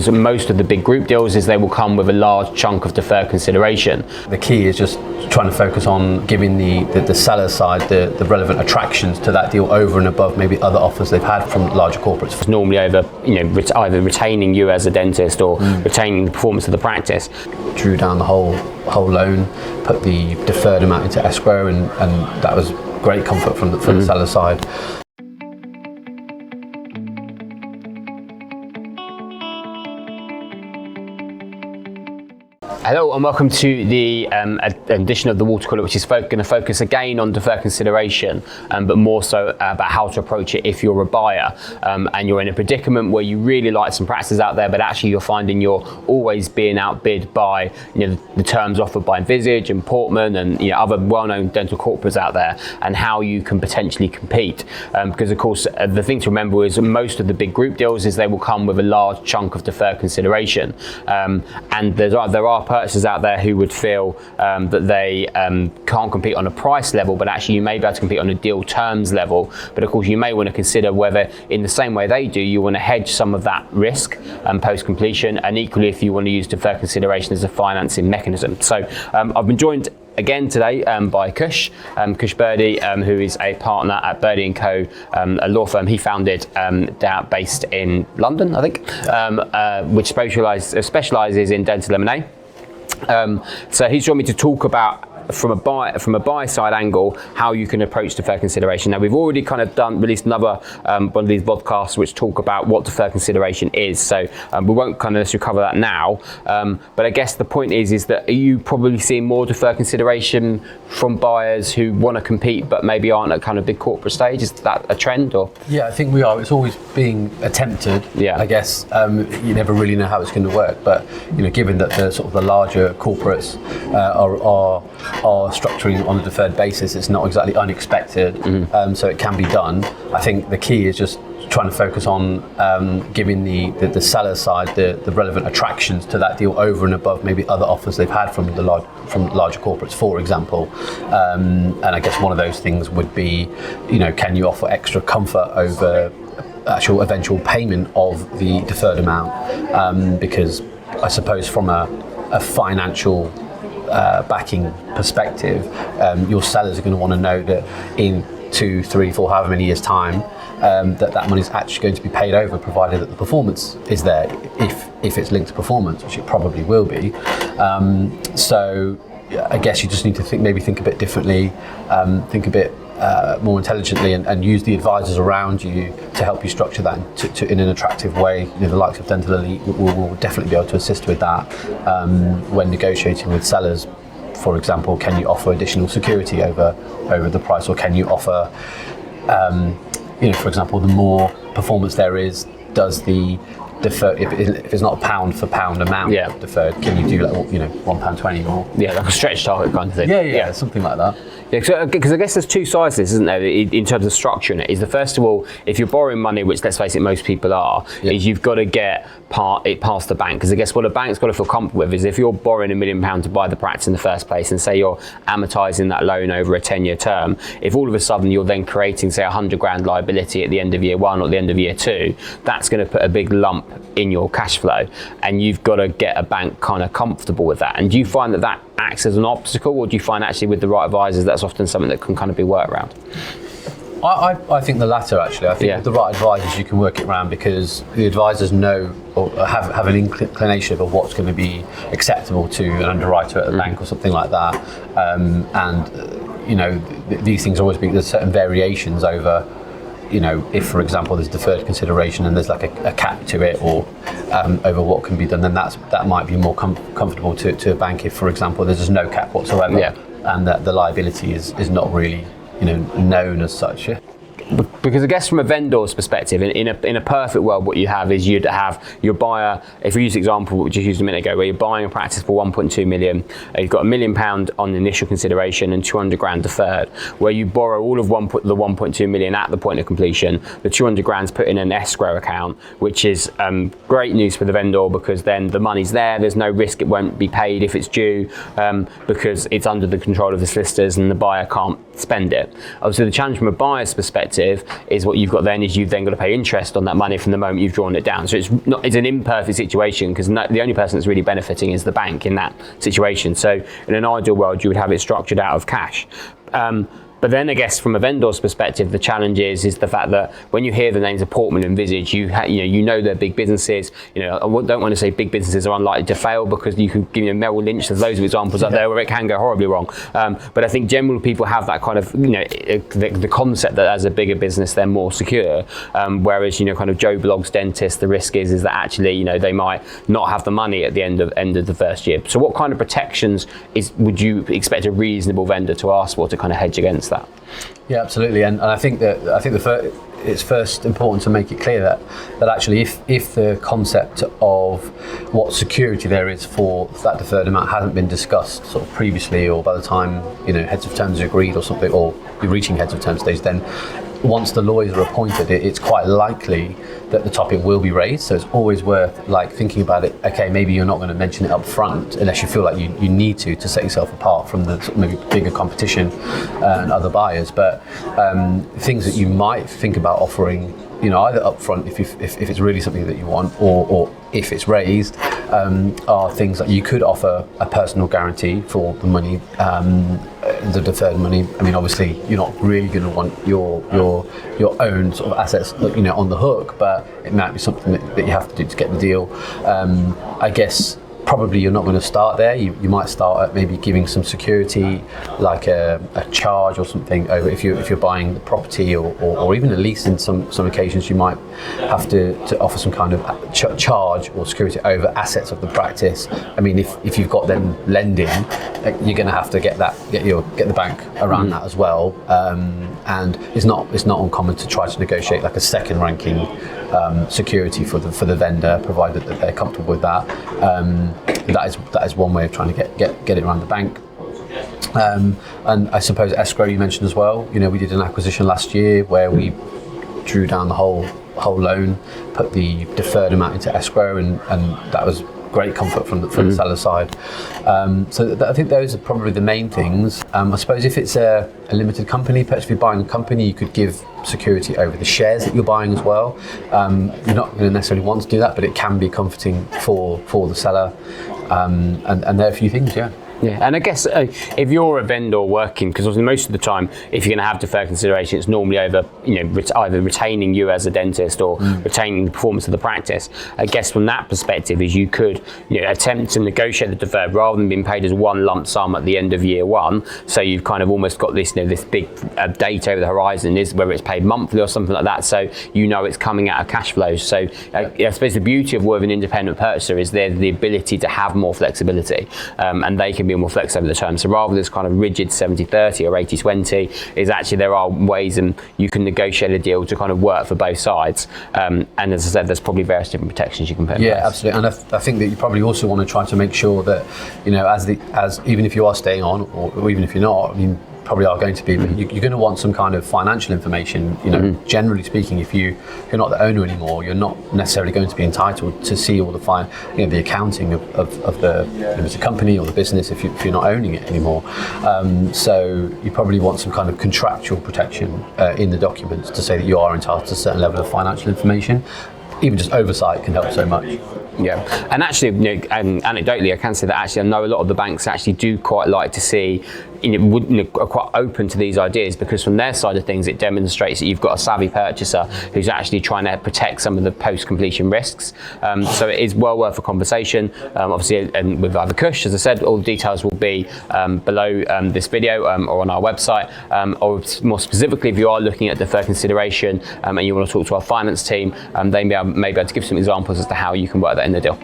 So most of the big group deals is they will come with a large chunk of deferred consideration. The key is just trying to focus on giving the seller side the relevant attractions to that deal over and above maybe other offers they've had from larger corporates. It's normally over, either retaining you as a dentist or retaining the performance of the practice. Drew down the whole loan, put the deferred amount into escrow, and that was great comfort from the seller side. Hello and welcome to the edition of the watercooler, which is going to focus again on deferred consideration, but more so about how to approach it if you're a buyer and you're in a predicament where you really like some practices out there, but actually you're finding you're always being outbid by the terms offered by Visage and Portman and other well-known dental corporates out there, and how you can potentially compete. Because of course the thing to remember is most of the big group deals is they will come with a large chunk of deferred consideration, and there are purchasers out there who would feel that they can't compete on a price level, but actually you may be able to compete on a deal terms level. But of course you may want to consider whether, in the same way they do, you want to hedge some of that risk post completion, and equally if you want to use deferred consideration as a financing mechanism. So I've been joined again today by Kush Birdi, who is a partner at Birdi Co, a law firm he founded based in London, I think, which specialises in dental M&A. So he's joined me to talk about, from a buy side angle, how you can approach deferred consideration. Now we've already kind of released another one of these podcasts which talk about what deferred consideration is, so we won't kind of necessarily cover that now, but I guess the point is that are you probably seeing more deferred consideration from buyers who want to compete but maybe aren't at kind of big corporate stage? Is that a trend? Or yeah, I think we are. It's always being attempted. Yeah, I guess you never really know how it's going to work, but given that the sort of the larger corporates are structuring on a deferred basis, it's not exactly unexpected, so it can be done. I think the key is just trying to focus on giving the seller side the relevant attractions to that deal over and above maybe other offers they've had from larger corporates, for example. And I guess one of those things would be, can you offer extra comfort over actual eventual payment of the deferred amount? Because I suppose from a financial backing perspective, your sellers are going to want to know that in 2, 3, 4, however many years time, that money is actually going to be paid over, provided that the performance is there, if it's linked to performance, which it probably will be. So I guess you just need to think a bit differently, think a bit more intelligently, and use the advisors around you to help you structure that in an attractive way. The likes of Dental Elite will definitely be able to assist with that when negotiating with sellers. For example, can you offer additional security over the price, or can you offer, for example, the more performance there is, does the deferred, if it's not a pound for pound amount deferred, can you do like £1.20 more? Yeah, like a stretch target kind of thing. Yeah, something like that. Yeah, because I guess there's two sides to this, isn't there, in terms of structuring it. Is the first of all, if you're borrowing money, which let's face it, most people are, is you've got to get it past the bank. Because I guess what a bank's got to feel comfortable with is if you're borrowing £1 million to buy the practice in the first place, and say you're amortising that loan over a 10-year term, if all of a sudden you're then creating, say, £100,000 liability at the end of year 1 or the end of year 2, that's going to put a big lump in your cash flow, and you've got to get a bank kind of comfortable with that. And do you find that acts as an obstacle, or do you find actually with the right advisors that's often something that can kind of be worked around? I think the latter, actually. I think with the right advisors you can work it around, because the advisors know or have an inclination of what's going to be acceptable to an underwriter at a bank or something like that, and these things always there's certain variations over, if, for example, there's deferred consideration and there's like a cap to it, or over what can be done, then that might be more comfortable to a bank if, for example, there's just no cap whatsoever, and that the liability is not really known as such. Because I guess from a vendor's perspective, in a perfect world, what you have is you'd have your buyer, if we use the example which you used a minute ago, where you're buying a practice for 1.2 million, you've got £1 million on the initial consideration and 200 grand deferred, where you borrow all of the 1.2 million at the point of completion, the 200 grand's put in an escrow account, which is great news for the vendor, because then the money's there's no risk it won't be paid if it's due, because it's under the control of the solicitors and the buyer can't spend it. Obviously the challenge from a buyer's perspective alternative is what you've got then is you've then got to pay interest on that money from the moment you've drawn it down. So it's an imperfect situation, because the only person that's really benefiting is the bank in that situation. So in an ideal world, you would have it structured out of cash. But then I guess from a vendor's perspective, the challenge is the fact that when you hear the names of Portman and Visage, you know they're big businesses. I don't want to say big businesses are unlikely to fail, because you can give Merrill Lynch. There's loads of examples out there where it can go horribly wrong. But I think generally people have that kind of the concept that as a bigger business they're more secure. Whereas kind of Joe Blogg's dentist, the risk is that actually they might not have the money at the end of the first year. So what kind of protections would you expect a reasonable vendor to ask for to kind of hedge against that? Yeah, absolutely, and I think it's first important to make it clear that actually if the concept of what security there is for that deferred amount hasn't been discussed sort of previously, or by the time heads of terms are agreed or something, or you're reaching heads of terms stage, then once the lawyers are appointed, it's quite likely that the topic will be raised. So it's always worth thinking about it. Okay, maybe you're not going to mention it up front unless you feel like you need to set yourself apart from the sort of maybe bigger competition and other buyers. But things that you might think about offering, either up front if it's really something that you want, or if it's raised, are things that you could offer a personal guarantee for the money, the deferred money. I mean, obviously, you're not really going to want your own sort of assets, on the hook, but it might be something that you have to do to get the deal. I guess probably you're not going to start there. You might start at maybe giving some security, like a charge or something over if you're buying the property, or even at least in some occasions you might have to offer some kind of charge or security over assets of the practice. I mean, if you've got them lending, you're going to have to get the bank around that as well. And it's not uncommon to try to negotiate like a second ranking security for the vendor, provided that they're comfortable with that. That is one way of trying to get it around the bank. And I suppose escrow you mentioned as well. We did an acquisition last year where we drew down the whole loan, put the deferred amount into escrow, and that was great comfort from the seller side. So I think those are probably the main things. I suppose if it's a limited company, perhaps if you're buying a company, you could give security over the shares that you're buying as well. You're not going to necessarily want to do that, but it can be comforting for the seller. And there are a few things, yeah. Yeah, and I guess if you're a vendor working, because most of the time, if you're going to have deferred consideration, it's normally over, either retaining you as a dentist or retaining the performance of the practice. I guess from that perspective, is you could attempt to negotiate the deferred rather than being paid as one lump sum at the end of year one. So you've kind of almost got this, this big date over the horizon, is whether it's paid monthly or something like that. So it's coming out of cash flows. So I suppose the beauty of working with an independent purchaser is there's the ability to have more flexibility, and they can be more flex over the term. So rather than this kind of rigid 70-30 or 80-20, is actually there are ways and you can negotiate a deal to kind of work for both sides. And as I said, there's probably various different protections you can put in place. Yeah, absolutely. And I think that you probably also want to try to make sure that, as even if you are staying on, or even if you're not, I mean, probably are going to be, but you're going to want some kind of financial information. Generally speaking, if you're not the owner anymore, you're not necessarily going to be entitled to see all the the accounting of the company or the business if you're not owning it anymore. So you probably want some kind of contractual protection in the documents to say that you are entitled to a certain level of financial information. Even just oversight can help so much. Yeah, and actually, anecdotally, I can say that actually I know a lot of the banks actually do quite like to see, are quite open to these ideas, because from their side of things, it demonstrates that you've got a savvy purchaser who's actually trying to protect some of the post-completion risks. So it is well worth a conversation. Obviously, and with either Kush, as I said, all the details will be below this video or on our website. Or more specifically, if you are looking at deferred consideration and you want to talk to our finance team, they may be able to give some examples as to how you can work that in the deal.